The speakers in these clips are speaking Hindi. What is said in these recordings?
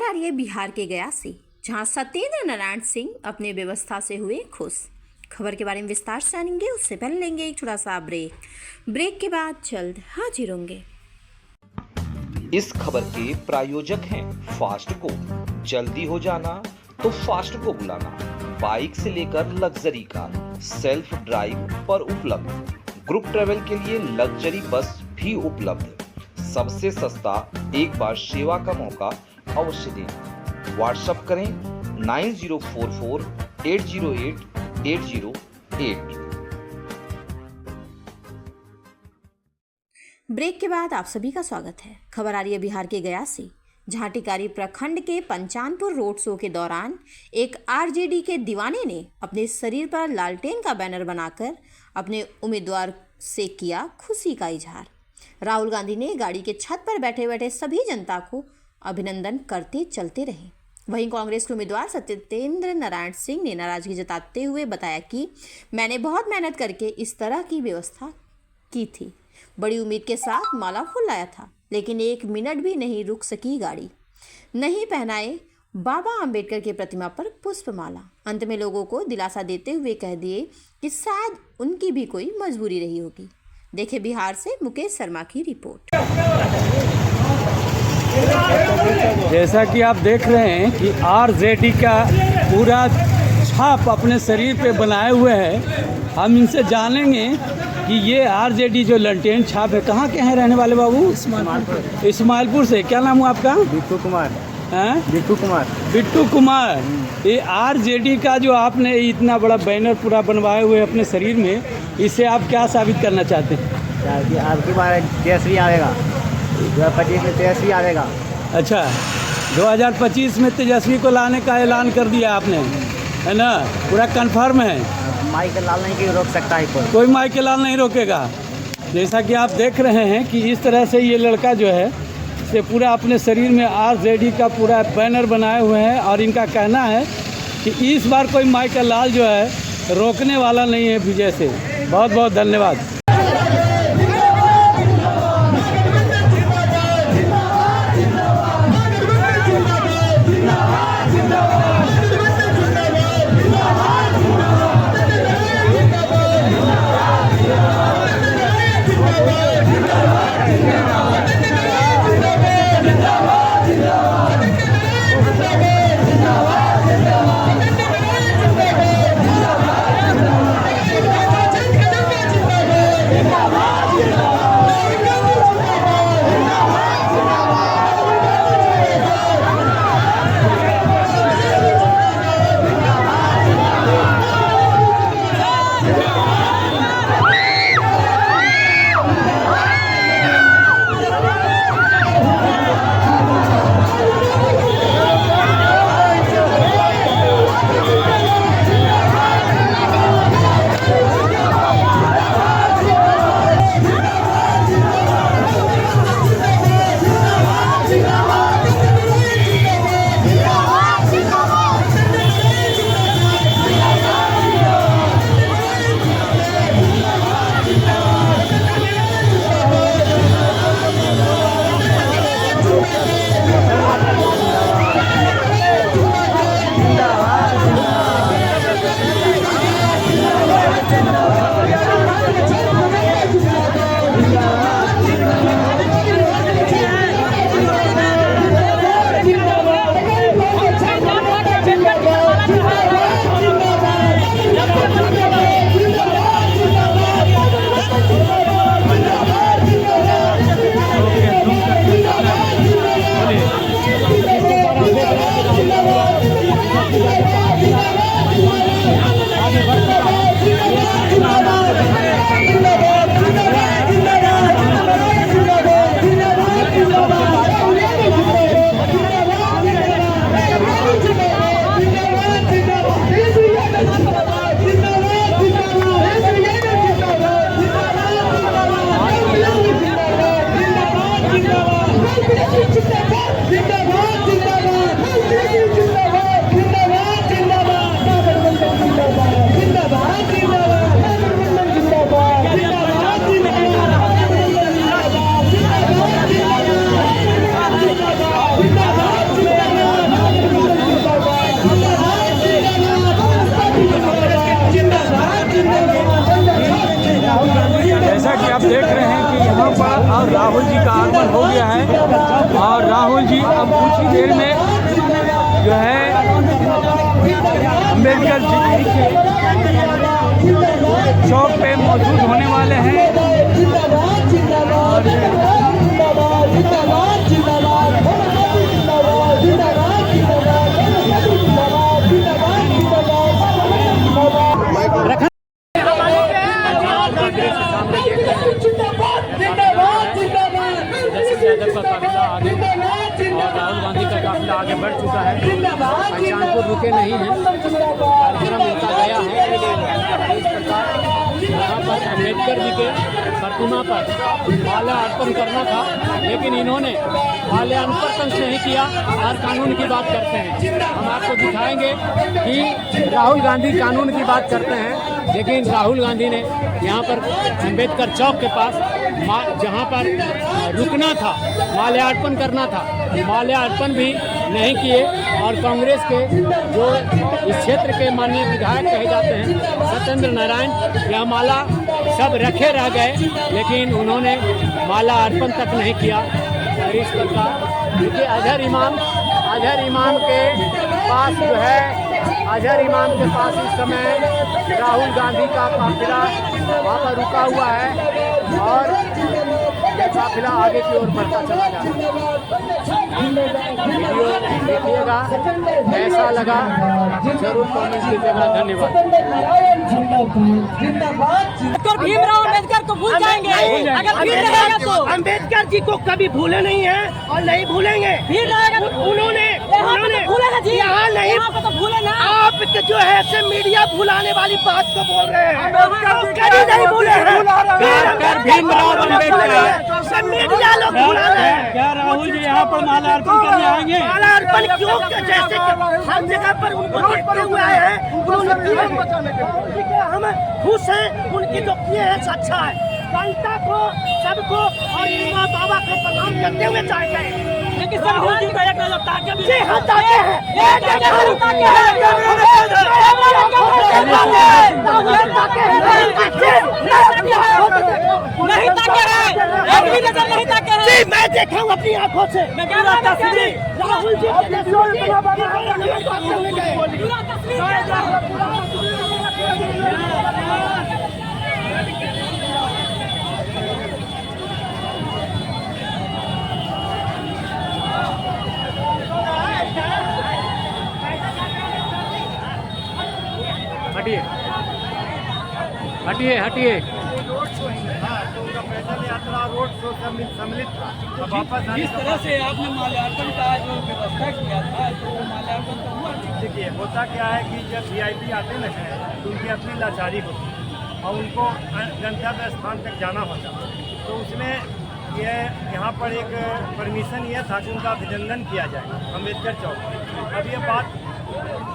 आ रही है बिहार के गया से, जहां सत्येंद्र नारायण सिंह अपने व्यवस्था से हुए खुश। खबर के बारे में विस्तार से जानेंगे, उससे पहले लेंगे एक छोटा सा ब्रेक के बाद जल्द हाजिर होंगे। इस खबर के प्रायोजक हैं फास्ट को। जल्दी हो जाना तो फास्ट को बुलाना। बाइक से लेकर लग्जरी कार, सेल्फ ड्राइव पर उपलब्ध। ग्रुप ट्रेवल के लिए लग्जरी बस भी उपलब्ध। सबसे सस्ता एक बार सेवा का मौका अवश्य दें। व्हाट्सएप करें 9044 808 808। ब्रेक के बाद आप सभी का स्वागत है। खबर आ रही है बिहार के गया से, जहां टिकारी प्रखंड के पंचानपुर रोड शो के दौरान एक आरजेडी के दीवाने ने अपने शरीर पर लालटेन का बैनर बनाकर अपने उम्मीदवार से किया खुशी का इजहार। राहुल गांधी ने गाड़ी के छत पर बैठे बैठे सभी जनता को अभिनंदन करते चलते रहे। वहीं कांग्रेस के उम्मीदवार सत्येंद्र नारायण सिंह ने नाराजगी जताते हुए बताया कि मैंने बहुत मेहनत करके इस तरह की व्यवस्था की थी, बड़ी उम्मीद के साथ माला फूल लाया था, लेकिन एक मिनट भी नहीं रुक सकी गाड़ी। नहीं पहनाए बाबा अंबेडकर की प्रतिमा पर पुष्पमाला। अंत में लोगों को दिलासा देते हुए कह दिए कि शायद उनकी भी कोई मजबूरी रही होगी। देखे बिहार से मुकेश शर्मा की रिपोर्ट। जैसा कि आप देख रहे हैं कि आरजेडी का पूरा छाप अपने शरीर पे बनाए हुए हैं। हम इनसे जानेंगे कि ये आरजेडी जो लंटेन छाप है, कहाँ के हैं रहने वाले बाबू? इस्माइलपुर से। क्या नाम हुआ आपका? बिट्टू कुमार। हैं? बिट्टू कुमार। ये आरजेडी का जो आपने इतना बड़ा बैनर पूरा बनवाए हुए अपने शरीर में, इससे आप क्या साबित करना चाहते हैं? आपकी बार तेजस्वी आएगा, 2025 में तेजस्वी आएगा। अच्छा, 2025 में तेजस्वी को लाने का ऐलान कर दिया आपने, है ना? पूरा कंफर्म है? माई के लाल नहीं रोक सकता है कोई माई के लाल नहीं रोकेगा। जैसा कि आप देख रहे हैं कि इस तरह से ये लड़का जो है से पूरा अपने शरीर में आरजेडी का पूरा बैनर बनाए हुए हैं और इनका कहना है कि इस बार कोई माई का लाल जो है रोकने वाला नहीं है विजय से। बहुत बहुत धन्यवाद। आप देख रहे हैं कि यहाँ पर और राहुल जी का आगमन हो गया है और राहुल जी अब कुछ ही देर में जो है अम्बेडकर जी के चौक पे मौजूद होने वाले हैं। राहुल गांधी का काफिला आगे बढ़ चुका है, पंचानपुर रुके नहीं हैं, कार्यक्रम होता गया है। इस प्रकार यहाँ पर अम्बेडकर जी के प्रतिमा पर माला अर्पण करना था, लेकिन इन्होंने माल्यार्पण नहीं किया और कानून की बात करते हैं। हम आपको दिखाएंगे कि राहुल गांधी कानून की बात करते हैं, लेकिन राहुल गांधी ने यहाँ पर अम्बेडकर चौक के पास जहाँ पर रुकना था, माल्यार्पण करना था, माल्यार्पण भी नहीं किए। और कांग्रेस के जो इस क्षेत्र के माननीय विधायक कहे जाते हैं सत्येंद्र नारायण, यह माला सब रखे रह गए, लेकिन उन्होंने माला अर्पण तक नहीं किया। और इस प्रकार देखिए अजहर इमाम के पास जो है, अजहर इमाम के पास इस समय राहुल गांधी का काफिला वहाँ पर रुका हुआ है और यह काफिला आगे की ओर बढ़ता चला जा रहा है। वीडियो देखिएगा, कैसा लगा जरूर कमेंट कीजिएगा। धन्यवाद। भीमराव अम्बेडकर को भूल जाएंगे अगर भीड़ रहेगा तो। अम्बेडकर जी को कभी भूले नहीं है और नहीं भूलेंगे। भीड़ रहेगा तो उन्होंने भूलेगा जी, यहाँ नहीं, यहाँ पे तो भूले ना। आप जो है से मीडिया भुलाने वाली बात को बोल रहे हैं, कभी नहीं भूले हैं। भीमराव अम्बेडकर सब मीडिया लोग भुला रहे हैं। क्या राहुल जी यहाँ पर माला अर्पण करने आएंगे? माला अर्पण क्यों? जैसे हर जगह पर उनको देखते हुए आए हैं, हम खुश हैं, उनकी जो किए हैं अच्छा है। जनता को, सबको और माँ बाबा को प्रणाम करते हुए चाहिए। लेकिन संविधान जी का एक ताकत जी हाँ, ताकत है, नहीं ताके है, एक भी नजर नहीं ताके है। जी मैं देखा हूँ अपनी आंखों से। राहुल जी हटिए हटिए हटिए। पैदल यात्रा रोड शो सम्मिलित था। जिस तरह से आपने माल्यार्पण का जो व्यवस्था किया था, तो माल्यार्पण तो हुआ। देखिए होता क्या है कि जब वीआईपी आते न हैं तो उनकी अपनी लाचारी होती है और उनको गंतव्य स्थान तक जाना होता, तो उसमें यहाँ पर एक परमिशन ये था कि उनका अभिनंदन किया जाए अम्बेडकर चौक। अब ये बात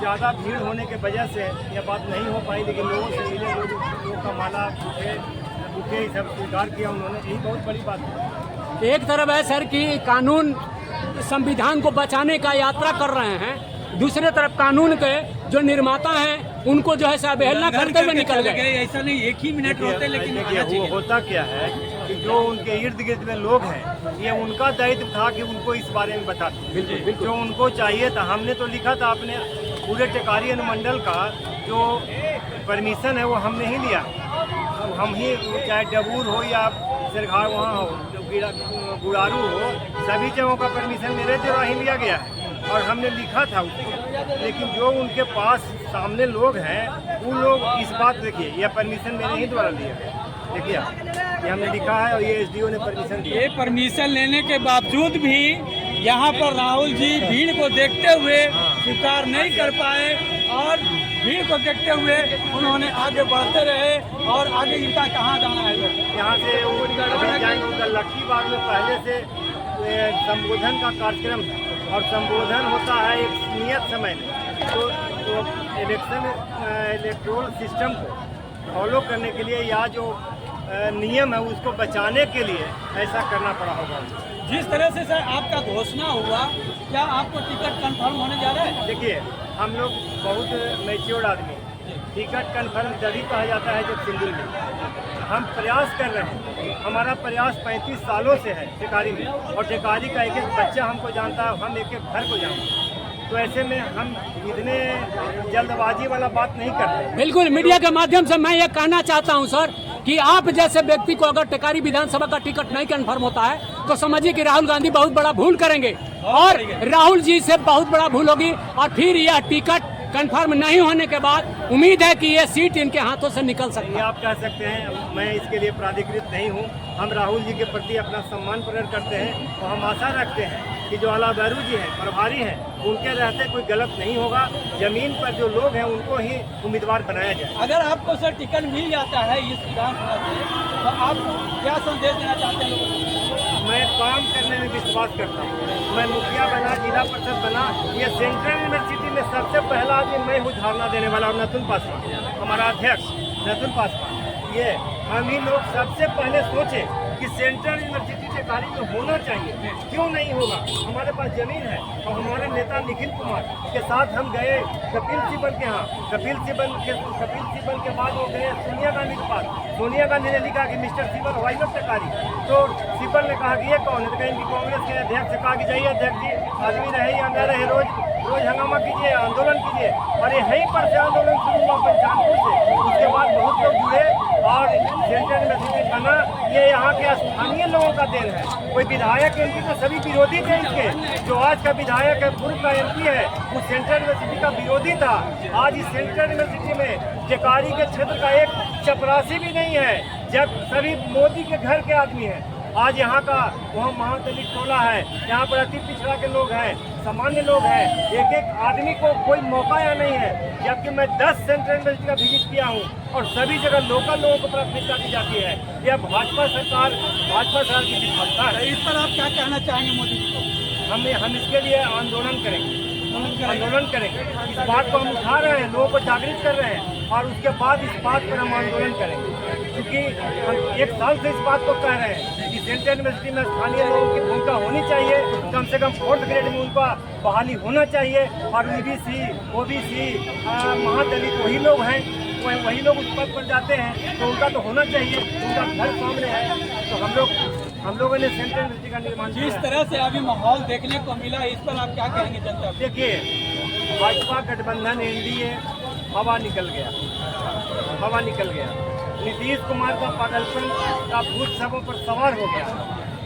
ज़्यादा भीड़ होने के वजह से यह बात नहीं हो पाई, लेकिन लोगों से मिले, लोगों का माला बुके सब स्वीकार किया उन्होंने, यही बहुत बड़ी बात है। एक तरफ है सर कि कानून संविधान को बचाने का यात्रा कर रहे हैं, दूसरे तरफ कानून के जो निर्माता हैं उनको जो है अवहेलना करते हुए निकल गए। ऐसा नहीं, एक ही मिनट होते, लेकिन वो होता क्या है कि जो उनके इर्द गिर्द में लोग हैं, ये उनका दायित्व था कि उनको इस बारे में बताते, जो उनको चाहिए था। हमने तो लिखा था अपने पूरे टेकारी अनुमंडल का जो परमिशन है वो हमने ही लिया। हम ही, चाहे डबूर हो या सिरघार वहाँ हो, गुड़ारू हो, सभी जगहों का परमिशन मेरे द्वारा ही लिया गया है और हमने लिखा था उसको। लेकिन जो उनके पास सामने लोग हैं, वो लोग इस बात, देखिए यह परमिशन मेरे ही द्वारा लिया है, देखिए ये हमने लिखा है और ये एसडीओ ने परमिशन दिया। ये परमिशन लेने के बावजूद भी यहाँ पर राहुल जी भीड़ को देखते हुए स्वीकार नहीं कर पाए और भीड़ को देखते हुए उन्होंने आगे बढ़ते रहे। और आगे इनका कहाँ जाना है? यहाँ से वो जाएंगे उनका लक्की बाग में पहले से संबोधन का कार्यक्रम है और संबोधन होता है एक नियत समय में। तो इलेक्ट्रोल सिस्टम को फॉलो करने के लिए या जो नियम है उसको बचाने के लिए ऐसा करना पड़ा होगा। जिस तरह से सर आपका घोषणा हुआ, क्या आपको टिकट कंफर्म होने जा रहा है? देखिए हम लोग बहुत मैच्योर्ड आदमी, टिकट कन्फर्म तभी कहा जाता है जब सिंगल में। हम प्रयास कर रहे हैं, हमारा प्रयास 35 सालों से है टेकारी में, और टेकारी का एक एक बच्चा हमको जानता है, हम एक एक घर को जानते हैं। तो ऐसे में हम इतने जल्दबाजी वाला बात नहीं करते। बिल्कुल, मीडिया के माध्यम से मैं ये कहना चाहता हूं सर कि आप जैसे व्यक्ति को अगर टेकारी विधानसभा का टिकट नहीं कन्फर्म होता है तो समझिए कि राहुल गांधी बहुत बड़ा भूल करेंगे, और राहुल जी से बहुत बड़ा भूल होगी, और फिर यह टिकट कंफर्म नहीं होने के बाद उम्मीद है कि ये सीट इनके हाथों से निकल सकती है। ये आप कह सकते हैं, मैं इसके लिए प्राधिकृत नहीं हूँ। हम राहुल जी के प्रति अपना सम्मान प्रकट करते हैं और हम आशा रखते हैं कि जो आला बैरू जी हैं, प्रभारी हैं, उनके रहते कोई गलत नहीं होगा। जमीन पर जो लोग हैं उनको ही उम्मीदवार बनाया जाए। अगर आपको सर टिकट मिल जाता है इस विधानसभा से तो आप क्या संदेश देना चाहते हैं लोगों को? मैं काम करने में विश्वास करता हूँ। मैं मुखिया बना, जिला परिषद बना, ये सेंट्रल यूनिवर्सिटी में सबसे पहला आदमी मैं हूँ धारणा देने वाला, और नथुन पासवान हमारा अध्यक्ष नथुन पासवान। ये हम ही लोग सबसे पहले सोचे कि सेंट्रल यूनिवर्सिटी टेकारी में होना चाहिए, क्यों नहीं होगा। हमारे पास जमीन है, और हमारे नेता निखिल कुमार के साथ हम गए कपिल सिब्बल के यहाँ। कपिल सिब्बल के बाद वो गए सोनिया गांधी के पास। सोनिया गांधी ने लिखा कि mister Sibal why not Tekari, तो सिब्बल ने कहा कि ये कौन है, तो कहीं कांग्रेस के अध्यक्ष से कहा कि जाइए अध्यक्ष जी, आदमी रहे या न रहे, रोज हंगामा कीजिए, आंदोलन कीजिए। और यहीं पर से आंदोलन शुरू हुआ पंचानपुर से। उसके बाद बहुत लोग जुड़े और सेंट्रल यूनिवर्सिटी बना। ये यहाँ के स्थानीय लोगों का देन है। कोई विधायक एमपी तो सभी विरोधी थे इसके। जो आज का विधायक है, पूर्व का एमपी है, वो सेंट्रल यूनिवर्सिटी का विरोधी था। आज इस सेंट्रल यूनिवर्सिटी में टेकारी के क्षेत्र का एक चपरासी भी नहीं है, जब सभी मोदी के घर के आदमी हैं। आज यहाँ का वहाँ महादलित टोला है, यहाँ पर अति पिछड़ा के लोग हैं, सामान्य लोग हैं। एक एक आदमी को कोई मौका या नहीं है, जबकि मैं 10 सेंट्रल यूनिवर्सिटी का विजिट किया हूँ और सभी जगह लोकल लोगों को प्राथमिकता दी जाती है। यह भाजपा सरकार की विफलता है। इस पर आप क्या कहना चाहेंगे मोदी जी को? हम इसके लिए आंदोलन करेंगे। इस बात को हम उठा रहे हैं, लोगों को जागृत कर रहे हैं, और उसके बाद इस बात पर हम आंदोलन करेंगे। क्योंकि हम 1 साल से इस बात को कह रहे हैं कि सेंट्रल यूनिवर्सिटी में स्थानीय लोगों की भूमिका होनी चाहिए। कम से कम 4th ग्रेड में उनका बहाली होना चाहिए। और ओबीसी महादलित वही लोग हैं, वही लोग उस पद पर जाते हैं, तो उनका तो होना चाहिए। उनका घर सामने है, तो हम लोगों ने सेंट्रल यूनिवर्सिटी का निर्माण किया। जिस तरह से अभी माहौल देखने को मिला, इस पर आप क्या कहेंगे जनता को? देखिए, भाजपा गठबंधन एनडीए हवा निकल गया। नीतीश कुमार का पागलपन का भूत सबों पर सवार हो गया।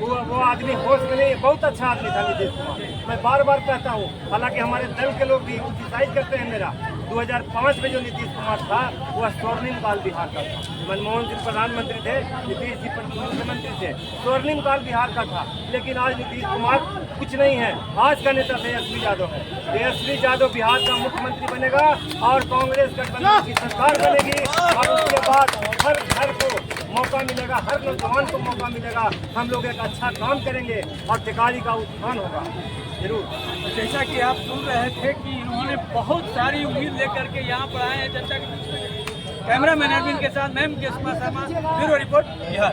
वो आदमी होश में नहीं। बहुत अच्छा आदमी था नीतीश कुमार, मैं बार बार कहता हूँ। हालांकि हमारे दल के लोग भी क्रिटिसाइज करते हैं मेरा। 2005 में जो नीतीश कुमार था वो स्वर्णिम काल बिहार का था। मनमोहन सिंह प्रधानमंत्री थे, नीतीश जी मुख्यमंत्री थे, स्वर्णिम काल बिहार का था। लेकिन आज नीतीश कुमार कुछ नहीं है। आज का नेता तेजस्वी यादव है। तेजस्वी यादव बिहार का मुख्यमंत्री बनेगा और कांग्रेस गठबंधन की सरकार बनेगी। और उसके बाद हर घर को मौका मिलेगा, हर नौजवान को मौका मिलेगा। हम लोग एक अच्छा काम करेंगे और टेकारी का उत्थान होगा जरूर। जैसा कि आप सुन रहे थे कि इन्होंने बहुत सारी उम्मीद लेकर के यहाँ पर आए हैं जनता के बीच में। कैमरामैन अरविंद के साथ मैं मुकेश कुमार शर्मा, ब्यूरो रिपोर्ट बिहार।